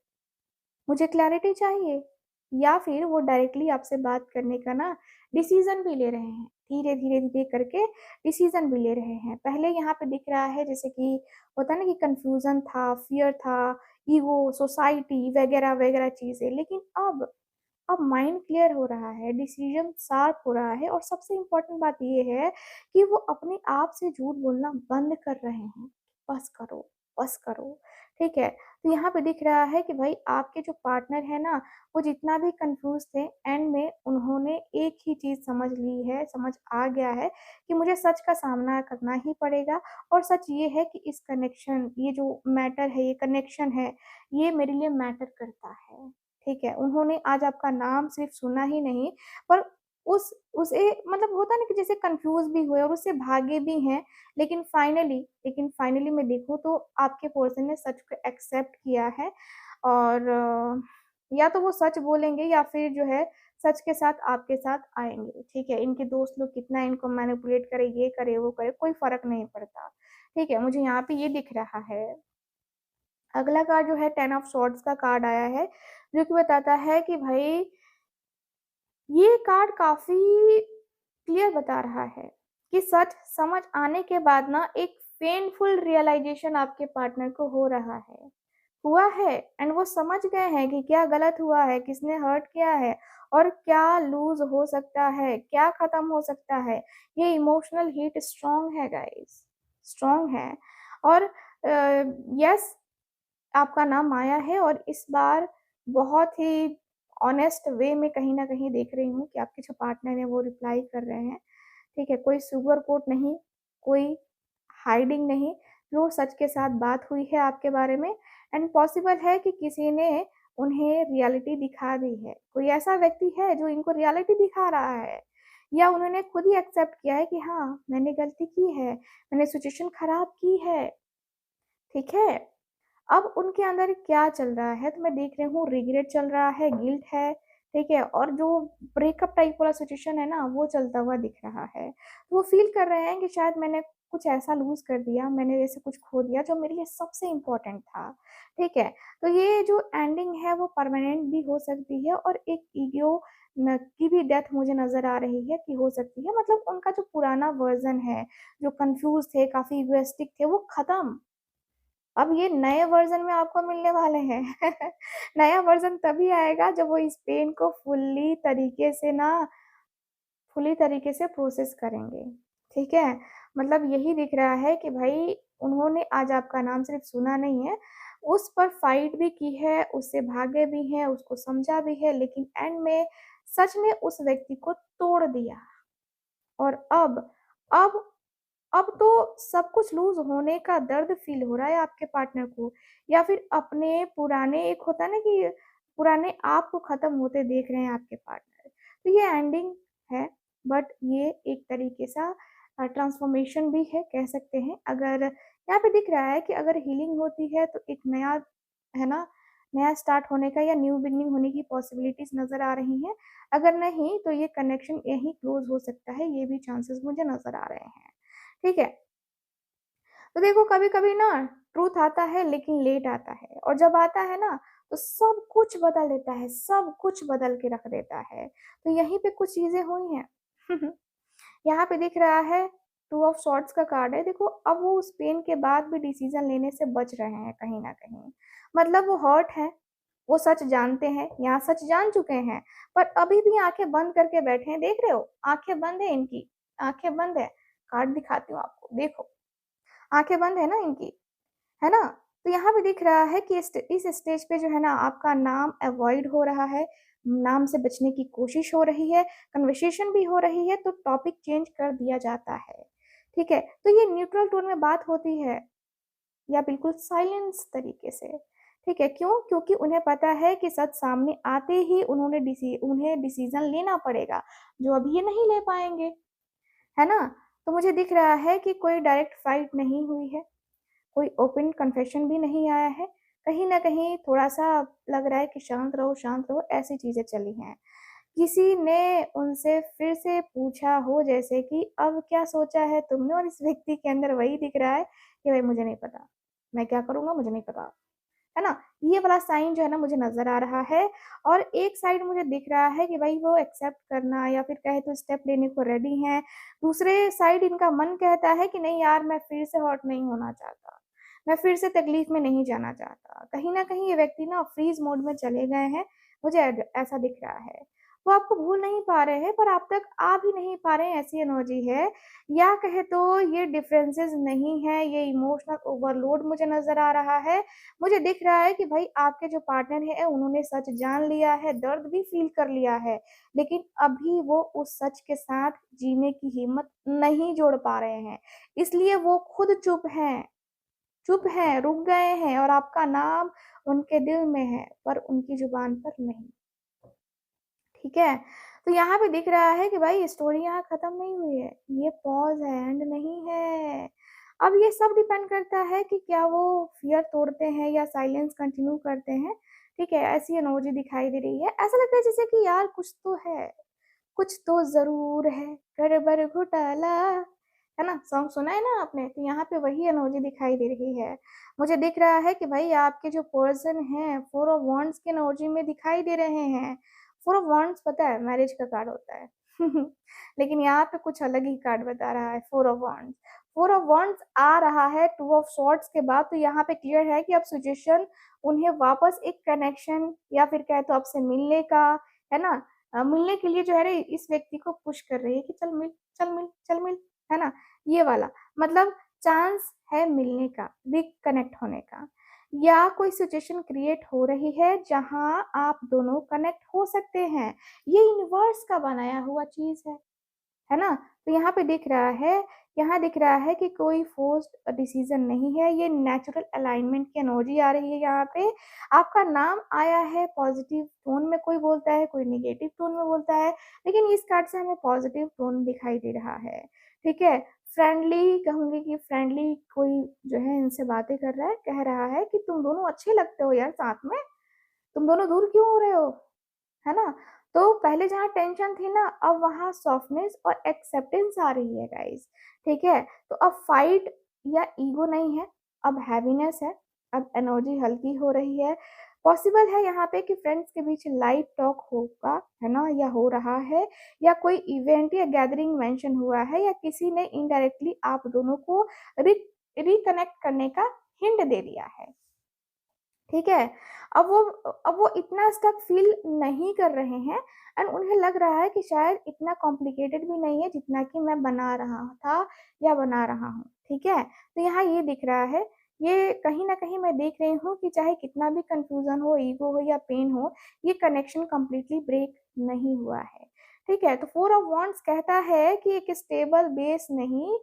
मुझे क्लैरिटी चाहिए, या फिर वो डायरेक्टली आपसे बात करने का ना डिसीजन भी ले रहे हैं, धीरे धीरे धीरे करके डिसीजन भी ले रहे हैं। पहले यहाँ पे दिख रहा है जैसे कि होता है ना कि कंफ्यूजन था, फियर था, ईगो, सोसाइटी वगैरह वगैरह चीजें, लेकिन अब माइंड क्लियर हो रहा है, डिसीजन शार्प हो रहा है और सबसे इम्पोर्टेंट बात ये है कि वो अपने आप से झूठ बोलना बंद कर रहे हैं। बस करो, बस करो। ठीक है, तो यहाँ पे दिख रहा है कि भाई आपके जो पार्टनर है ना, वो जितना भी कंफ्यूज थे, एंड में उन्होंने एक ही चीज समझ ली है, समझ आ गया है कि मुझे सच का सामना करना ही पड़ेगा। और सच ये है कि इस कनेक्शन, ये जो मैटर है, ये कनेक्शन है, ये मेरे लिए मैटर करता है। ठीक है, उन्होंने आज आपका नाम सिर्फ सुना ही नहीं, पर उसे मतलब होता है ना कि जैसे कंफ्यूज भी हुए और उससे भागे भी हैं, लेकिन फाइनली मैं देखूँ तो आपके पर्सन ने सच को एक्सेप्ट किया है। और या तो वो सच बोलेंगे या फिर जो है सच के साथ आपके साथ आएंगे। ठीक है, इनके दोस्त लोग कितना इनको मैनिपुलेट करे, ये करे वो करे, कोई फर्क नहीं पड़ता। ठीक है, मुझे यहाँ पे ये दिख रहा है। अगला कार्ड जो है टेन ऑफ सॉर्ड्स का कार्ड आया है, जो कि बताता है कि भाई ये कार्ड काफी क्लियर बता रहा है कि सच समझ आने के बाद ना एक पेनफुल रियलाइजेशन आपके पार्टनर को हो रहा है, हुआ है, एंड वो समझ गए हैं कि क्या गलत हुआ है, किसने हर्ट किया है और क्या लूज हो सकता है, क्या खत्म हो सकता है। ये इमोशनल हीट स्ट्रांग है गाइस, स्ट्रांग है। और यस, आपका नाम आया है और इस बार बहुत ही ऑनेस्ट वे में कहीं ना कहीं देख रही हूँ कि आपके जो पार्टनर है वो रिप्लाई कर रहे हैं। ठीक है, कोई सुगर कोट नहीं, कोई हाइडिंग नहीं, जो सच के साथ बात हुई है आपके बारे में। एंड पॉसिबल है कि किसी ने उन्हें रियलिटी दिखा दी है, कोई ऐसा व्यक्ति है जो इनको रियलिटी दिखा रहा है, या उन्होंने खुद ही एक्सेप्ट किया है कि हाँ मैंने गलती की है, मैंने सिचुएशन खराब की है। ठीक है, अब उनके अंदर क्या चल रहा है तो मैं देख रही हूँ रिग्रेट चल रहा है, गिल्ट है। ठीक है, और जो ब्रेकअप टाइप वाला सिचुएशन है ना वो चलता हुआ दिख रहा है, तो वो फील कर रहे हैं कि शायद मैंने कुछ ऐसा लूज कर दिया, मैंने ऐसे कुछ खो दिया जो मेरे लिए सबसे इम्पोर्टेंट था। ठीक है, तो ये जो एंडिंग है वो परमानेंट भी हो सकती है और एक ईगो की भी डेथ मुझे नजर आ रही है कि हो सकती है। मतलब उनका जो पुराना वर्जन है, जो कंफ्यूज थे, काफी इगोइस्टिक थे, वो खत्म। अब ये नए वर्जन में आपको मिलने वाले हैं। नया वर्जन तभी आएगा जब वो इस पेन को फुली तरीके से प्रोसेस करेंगे। ठीक है, मतलब यही दिख रहा है कि भाई उन्होंने आज आपका नाम सिर्फ सुना नहीं है, उस पर फाइट भी की है, उससे भागे भी हैं, उसको समझा भी है, लेकिन एंड में सच ने उस व्यक्ति को तोड़ दिया। और अब अब तो सब कुछ लूज होने का दर्द फील हो रहा है आपके पार्टनर को, या फिर अपने पुराने, एक होता है ना कि पुराने आप को खत्म होते देख रहे हैं आपके पार्टनर। तो ये एंडिंग है, बट ये एक तरीके सा ट्रांसफॉर्मेशन भी है कह सकते हैं। अगर यहाँ पे दिख रहा है कि अगर हीलिंग होती है तो एक नया, है ना, नया स्टार्ट होने का या न्यू बिगनिंग होने की पॉसिबिलिटीज नजर आ रही हैं। अगर नहीं तो ये कनेक्शन यहीं क्लोज हो सकता है, ये भी चांसेस मुझे नजर आ रहे हैं। ठीक है, तो देखो कभी कभी ना ट्रूथ आता है लेकिन लेट आता है, और जब आता है ना तो सब कुछ बदल देता है, सब कुछ बदल के रख देता है। तो यहीं पे कुछ चीजें हुई हैं। यहाँ पे दिख रहा है टू ऑफ सॉर्ड्स का कार्ड है। देखो अब वो उस पेन के बाद भी डिसीजन लेने से बच रहे हैं कहीं ना कहीं। मतलब वो हर्ट है, वो सच जानते हैं, यहाँ सच जान चुके हैं, पर अभी भी आंखें बंद करके बैठे हैं। देख रहे हो, आंखें बंद है इनकी, आँखें बंद है, कार्ड दिखाती हूँ आपको, देखो, आँखें बंद है ना इनकी, है ना? तो यहाँ पे दिख रहा है कि इस स्टेज पे जो है ना आपका नाम अवॉइड हो रहा है, नाम से बचने की कोशिश हो रही है, कन्वर्सेशन भी हो रही है तो टॉपिक चेंज कर दिया जाता है, ठीक है? तो ये न्यूट्रल टोन में बात होती है या बिल्कुल साइलेंस तरीके से, ठीक है? क्यों? क्योंकि उन्हें पता है कि सच सामने आते ही उन्हें डिसीज़न लेना पड़ेगा, जो अभी ये नहीं ले पाएँगे, है ना? तो मुझे दिख रहा है कि कोई डायरेक्ट फाइट नहीं हुई है, कोई ओपन कन्फेशन भी नहीं आया है। कहीं न कहीं थोड़ा-सा लग रहा है कि शांत रहो, ऐसी चीज़ें चली हैं। किसी ने उनसे फिर से पूछा हो जैसे कि अब क्या सोचा है तुमने? और इस व्यक्ति के अंदर वही दिख रहा है कि भाई मुझे नहीं पता, मैं क्या करूँगा मुझे नहीं पता। है ना? ये वाला साइन जो है ना मुझे नज़र आ रहा है और एक साइड मुझे दिख रहा है कि भाई वो एक्सेप्ट करना या फिर कहे तो स्टेप लेने को रेडी हैं। दूसरे साइड इनका मन कहता है कि नहीं यार मैं फिर से हर्ट नहीं होना चाहता। मैं फिर से तकलीफ में नहीं जाना चाहता। कहीं न कहीं ये व्यक्ति ना फ्रीज़ मोड में चले गए हैं, मुझे ऐसा दिख रहा है। वो आपको भूल नहीं पा रहे हैं पर आप तक आ भी नहीं पा रहे हैं ऐसी एनर्जी है या कहे तो ये डिफरेंसेस नहीं है, ये इमोशनल ओवरलोड मुझे नज़र आ रहा है। मुझे दिख रहा है कि भाई आपके जो पार्टनर हैं उन्होंने सच जान लिया है, दर्द भी फ़ील कर लिया है, लेकिन अभी वो उस सच के साथ जीने की हिम्मत नहीं जोड़ पा रहे हैं। इसलिए वो खुद चुप हैं, रुक गए हैं और आपका नाम उनके दिल में है, पर उनकी ज़ुबान पर नहीं। ठीक है? तो यहाँ पे दिख रहा है कि भाई स्टोरी यहाँ खत्म नहीं हुई है, ये पॉज़ है, एंड नहीं है। अब ये सब डिपेंड करता है कि क्या वो फ़ियर तोड़ते हैं या साइलेंस कंटिन्यू करते हैं, ठीक है? ऐसी एनर्जी दिखाई दे रही है। ऐसा लगता है जैसे कि यार कुछ तो ज़रूर है, गड़बड़ घोटाला, है ना? सॉन्ग सुना है ना आपने? तो यहाँ पे वही एनर्जी दिखाई दे रही है। मुझे दिख रहा है कि भाई आपके जो पर्सन हैं, 4 ऑफ वांड्स की एनर्जी में दिखाई दे रहे हैं। 4 ऑफ वांड्स पता है मैरिज का कार्ड होता है। लेकिन यहाँ पे कुछ अलग ही कार्ड बता रहा है 4 ऑफ वांड्स। 4 ऑफ वांड्स आ रहा है 2 ऑफ सॉर्ड्स के बाद तो यहाँ पे क्लियर है कि अब सिचुएशन उन्हें वापस एक कनेक्शन या फिर कहे तो आपसे मिलने का, है ना? मिलने के लिए जो है ना इस व्यक्ति को पुश कर रही है कि चल मिल, चल मिल, चल मिल, है ना? ये वाला मतलब चांस है मिलने का, रिकनेक्ट होने का या कोई सिचुएशन क्रिएट हो रही है जहाँ आप दोनों कनेक्ट हो सकते हैं। ये यूनिवर्स का बनाया हुआ चीज़ है ना? तो यहाँ दिख रहा है कि कोई फ़ोर्स्ड डिसीज़न नहीं है, ये नेचुरल अलाइनमेंट की एनर्जी आ रही है यहाँ पे। आपका नाम आया है पॉज़िटिव टोन में कोई बोलता है, कोई नेगेटिव टोन में बोलता है, लेकिन इस कार्ड से हमें पॉज़िटिव टोन दिखाई दे रहा है, ठीक है? फ्रेंडली कहूँगी कि फ्रेंडली कोई जो है इनसे बातें कर रहा है, कह रहा है कि तुम दोनों अच्छे लगते हो यार साथ में, तुम दोनों दूर क्यों हो रहे हो? है ना? तो पहले जहाँ टेंशन थी ना, अब वहाँ सॉफ्टनेस और एक्सेप्टेंस आ रही है गाइज़, ठीक है? तो अब फाइट या ईगो नहीं है, अब हैवीनेस है, अब एनर्जी हल्की हो रही है। पॉसिबल है यहाँ पे कि फ्रेंड्स के बीच लाइट टॉक होगा, है ना? या हो रहा है या कोई इवेंट या गैदरिंग मेंशन हुआ है या किसी ने इनडायरेक्टली आप दोनों को रि रिकनेक्ट करने का हिंट दे दिया है। ठीक है? अब वो इतना स्टक फ़ील नहीं कर रहे हैं एंड उन्हें लग रहा है कि शायद इतना कॉम्प्लिकेटेड भी नहीं है जितना कि मैं बना रहा था या बना रहा हूँ, ठीक है? तो यहाँ ये दिख रहा है, ये कहीं न कहीं मैं देख रही हूँ कि चाहे कितना भी कन्फ्यूज़न हो, ईगो हो या पेन हो, ये कनेक्शन कंप्लीटली ब्रेक नहीं हुआ है, ठीक है? तो 4 ऑफ वांड्स कहता है कि एक स्टेबल बेस नहीं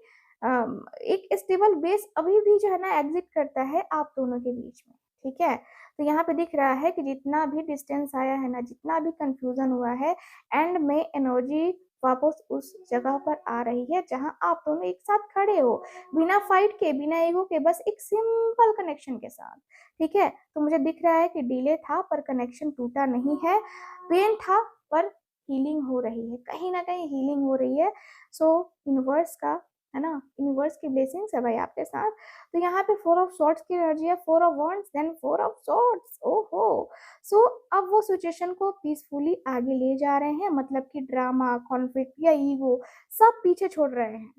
एक स्टेबल बेस अभी भी जो है ना एग्ज़िस्ट करता है आप दोनों के बीच में। ठीक है? तो यहाँ पे दिख रहा है कि जितना भी डिस्टेंस आया है ना, जितना भी कन्फ्यूज़न हुआ है, एंड में एनर्जी वापस उस जगह पर आ रही है जहाँ आप दोनों एक साथ खड़े हो, बिना फाइट के, बिना ईगो के, बस एक सिंपल कनेक्शन के साथ, ठीक है? तो मुझे दिख रहा है कि डिले था पर कनेक्शन टूटा नहीं है, पेन था पर हीलिंग हो रही है, कहीं न कहीं हीलिंग हो रही है। सो यूनिवर्स का, है ना? यूनिवर्स की ब्लेसिंग्स है भाई आपके साथ। तो यहाँ पे 4 ऑफ सॉर्ड्स की एनर्जी है, 4 of wands then 4 of swords, ओहो! सो अब वो सिचुएशन को पीसफुली आगे ले जा रहे हैं मतलब कि ड्रामा, कॉन्फ्लिक्ट या ईगो सब पीछे छोड़ रहे हैं,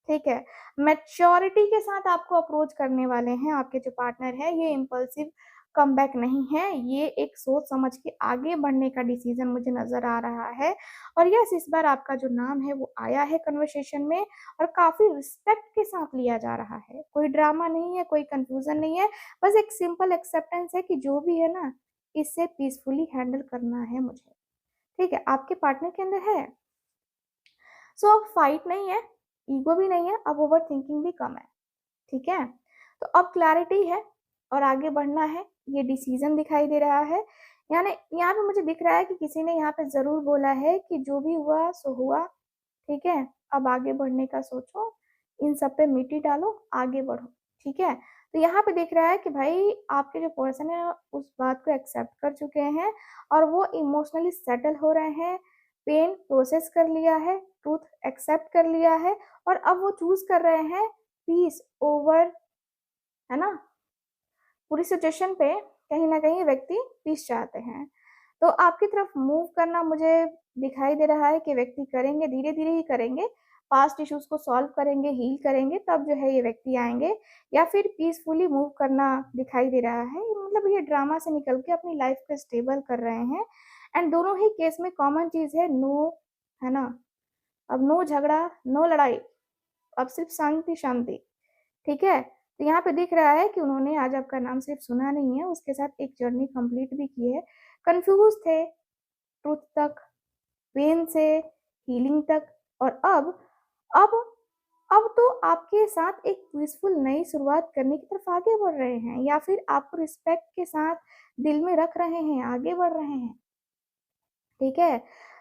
ठीक है? मैच्योरिटी के साथ आपको अप्रोच करने वाले हैं आपके जो पार्टनर हैं, ये इम्पल्सिव कमबैक नहीं है, ये एक सोच समझ के आगे बढ़ने का डिसीजन मुझे नज़र आ रहा है। और यस, इस बार आपका जो नाम है वो आया है कन्वर्सेशन में और काफ़ी रिस्पेक्ट के साथ लिया जा रहा है। कोई ड्रामा नहीं है, कोई कन्फ्यूज़न नहीं है, बस एक सिंपल एक्सेप्टेंस है कि जो भी है ना, इसे पीसफुली हैंडल करना है मुझे। ठीक है, आपके पार्टनर के अंदर है। सो अब फाइट नहीं है, ईगो भी नहीं है, अब ओवरथिंकिंग भी कम है। ठीक है? तो अब क्लैरिटी है और आगे बढ़ना है, ये डिसीजन दिखाई दे रहा है। यानी यहाँ पे मुझे दिख रहा है कि किसी ने यहाँ पे ज़रूर बोला है कि जो भी हुआ सो हुआ, ठीक है? अब आगे बढ़ने का सोचो, इन सब पे मिट्टी डालो, आगे बढ़ो, ठीक है? तो यहाँ पे दिख रहा है कि भाई आपके जो पर्सन है उस बात को एक्सेप्ट कर चुके हैं और वो इमोशनली सेटल हो रहे हैं, पेन प्रोसेस कर लिया है, ट्रूथ एक्सेप्ट कर लिया है और अब वो चूज़ कर रहे हैं पीस ओवर, है ना? पूरी सिचुएशन पे कहीं न कहीं व्यक्ति पीस चाहते हैं। तो आपकी तरफ मूव करना मुझे दिखाई दे रहा है कि व्यक्ति करेंगे, धीरे-धीरे ही करेंगे। पास्ट इश्यूज़ को सॉल्व करेंगे, हील करेंगे, तब जो है ये व्यक्ति आएँगे या फिर पीसफुली मूव करना दिखाई दे रहा है। मतलब ये ड्रामा से निकल के अपनी लाइफ़ को स्टेबल कर रहे हैं एंड दोनों ही केस में कॉमन चीज़ है नो, है ना? अब नो झगड़ा, नो लड़ाई, अब सिर्फ़ शांति-शांति। ठीक है? तो यहाँ पे दिख रहा है कि उन्होंने आज आपका नाम सिर्फ़ सुना नहीं है, उसके साथ एक जर्नी कंप्लीट भी की है। कन्फ्यूज़ थे ट्रुथ तक, पेन से हीलिंग तक और अब अब तो आपके साथ एक पीसफुल नई शुरुआत करने की तरफ आगे बढ़ रहे हैं या फिर आपको रिस्पेक्ट के साथ दिल में रख रहे हैं, आगे बढ़ रहे हैं। ठीक है?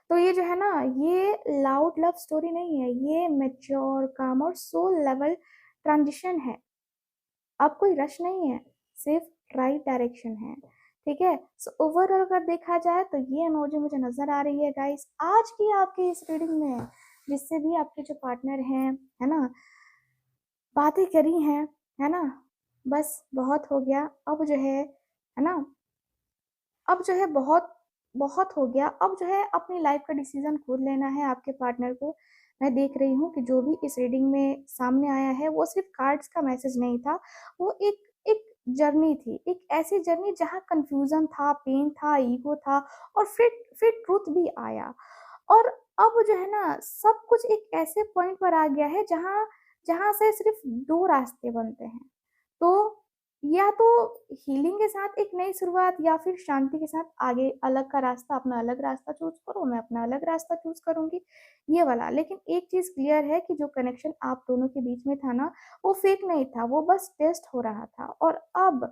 तो ये जो है ना, ये लाउड लव स्टोरी नहीं है, ये मैच्योर, काम और सोल लेवल ट्रांज़िशन है। अब कोई रश नहीं है, सिर्फ राइट डायरेक्शन है, ठीक है? सो ओवरऑल अगर देखा जाए तो ये एनर्जी मुझे नज़र आ रही है गाइस आज की आपकी इस रीडिंग में, जिससे भी आपके जो पार्टनर हैं, है ना? बातें करी हैं, है ना? बस बहुत हो गया, अब जो है ना? अब जो है बहुत बहुत हो गया, अब जो है अपनी लाइफ का डिसीज़न खुद लेना है आपके पार्टनर को। मैं देख रही हूँ कि जो भी इस रीडिंग में सामने आया है, वो सिर्फ़ कार्ड्स का मैसेज नहीं था, वो एक एक जर्नी थी, एक ऐसी जर्नी जहाँ कन्फ्यूज़न था, पेन था, ईगो था और फिर ट्रुथ भी आया। और अब जो है ना, सब कुछ एक ऐसे पॉइंट पर आ गया है जहाँ जहाँ से सिर्फ़ 2 रास्ते बनते हैं। तो या तो हीलिंग के साथ एक नई शुरुआत या फिर शांति के साथ आगे अलग का रास्ता, अपना अलग रास्ता चूज़ करो, मैं अपना अलग रास्ता चूज़ करूँगी, ये वाला। लेकिन एक चीज़ क्लियर है कि जो कनेक्शन आप दोनों के बीच में था ना, वो फेक नहीं था, वो बस टेस्ट हो रहा था और अब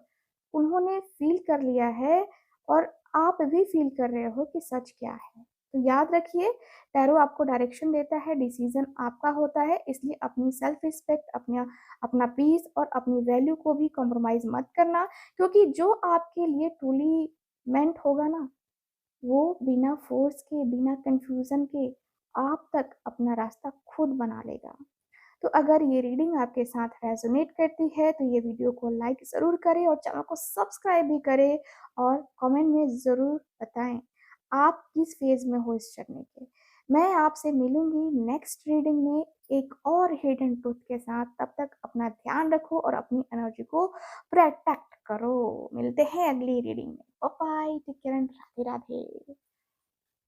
उन्होंने फ़ील कर लिया है और आप भी फ़ील कर रहे हो कि सच क्या है। तो याद रखिए, टैरो आपको डायरेक्शन देता है, डिसीज़न आपका होता है, इसलिए अपनी सेल्फ रिस्पेक्ट, अपना पीस और अपनी वैल्यू को भी कॉम्प्रोमाइज़ मत करना, क्योंकि जो आपके लिए ट्रूली मेंट होगा ना, वो बिना फ़ोर्स के, बिना कन्फ्यूज़न के आप तक अपना रास्ता खुद बना लेगा। तो अगर ये रीडिंग आपके साथ रेज़ोनेट करती है, तो ये वीडियो को लाइक ज़रूर करें और चैनल को सब्सक्राइब भी करें और कमेंट में ज़रूर बताएँ, आप किस फ़ेज़ में हो इस जर्नी के। मैं आपसे मिलूँगी नेक्स्ट रीडिंग में एक और हिडन ट्रुथ के साथ, तब तक अपना ध्यान रखो और अपनी एनर्जी को प्रोटेक्ट करो। मिलते हैं अगली रीडिंग में। Bye bye, take care and Radhe Radhe.